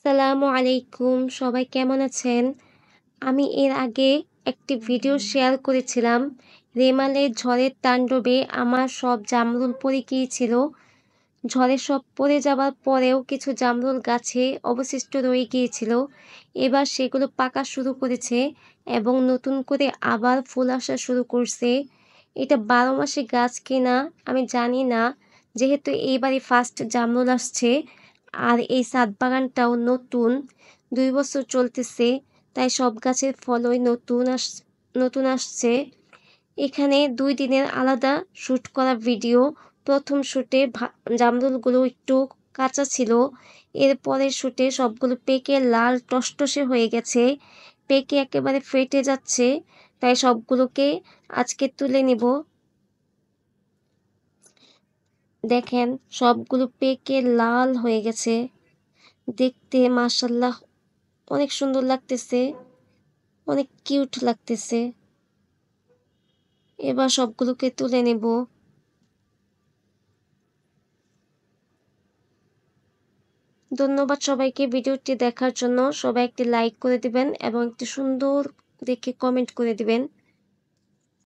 আসসালামু আলাইকুম। সবাই কেমন আছেন? আমি এর আগে একটি ভিডিও শেয়ার করেছিলাম। রেমালের ঝড়ের তাণ্ডবে আমার সব জামরুল পড়ে গিয়েছিল। ঝড়ে সব পড়ে যাবার পরেও কিছু জামরুল গাছে অবশিষ্ট রয়ে গিয়েছিল। এবার সেগুলো পাকা শুরু করেছে এবং নতুন করে আবার ফুল আসা শুরু করছে। এটা ১২ মাসে গাছ কিনা আমি জানি না। যেহেতু এইবারই ফার্স্ট জামরুল আসছে আর এই ছাদ বাগানটাও নতুন ২ বছর চলতেছে, তাই সব গাছের ফলই নতুন আসছে। এখানে ২ দিনের আলাদা শ্যুট করা ভিডিও। প্রথম শ্যুটে জামরুলগুলো একটু কাঁচা ছিল। এর পরের শ্যুটে সবগুলো পেকে লাল টসটসে হয়ে গেছে। পেকে একেবারে ফেটে যাচ্ছে, তাই সবগুলোকে আজকে তুলে নিব। দেখেন সবগুলো পেকে লাল হয়ে গেছে। দেখতে মাশাআল্লাহ অনেক সুন্দর লাগতেছে, অনেক কিউট লাগতেছে। এবার সবগুলোকে তুলে নেব। ধন্যবাদ সবাইকে ভিডিওটি দেখার জন্য। সবাই একটি লাইক করে দিবেন এবং একটি সুন্দর দেখে কমেন্ট করে দিবেন।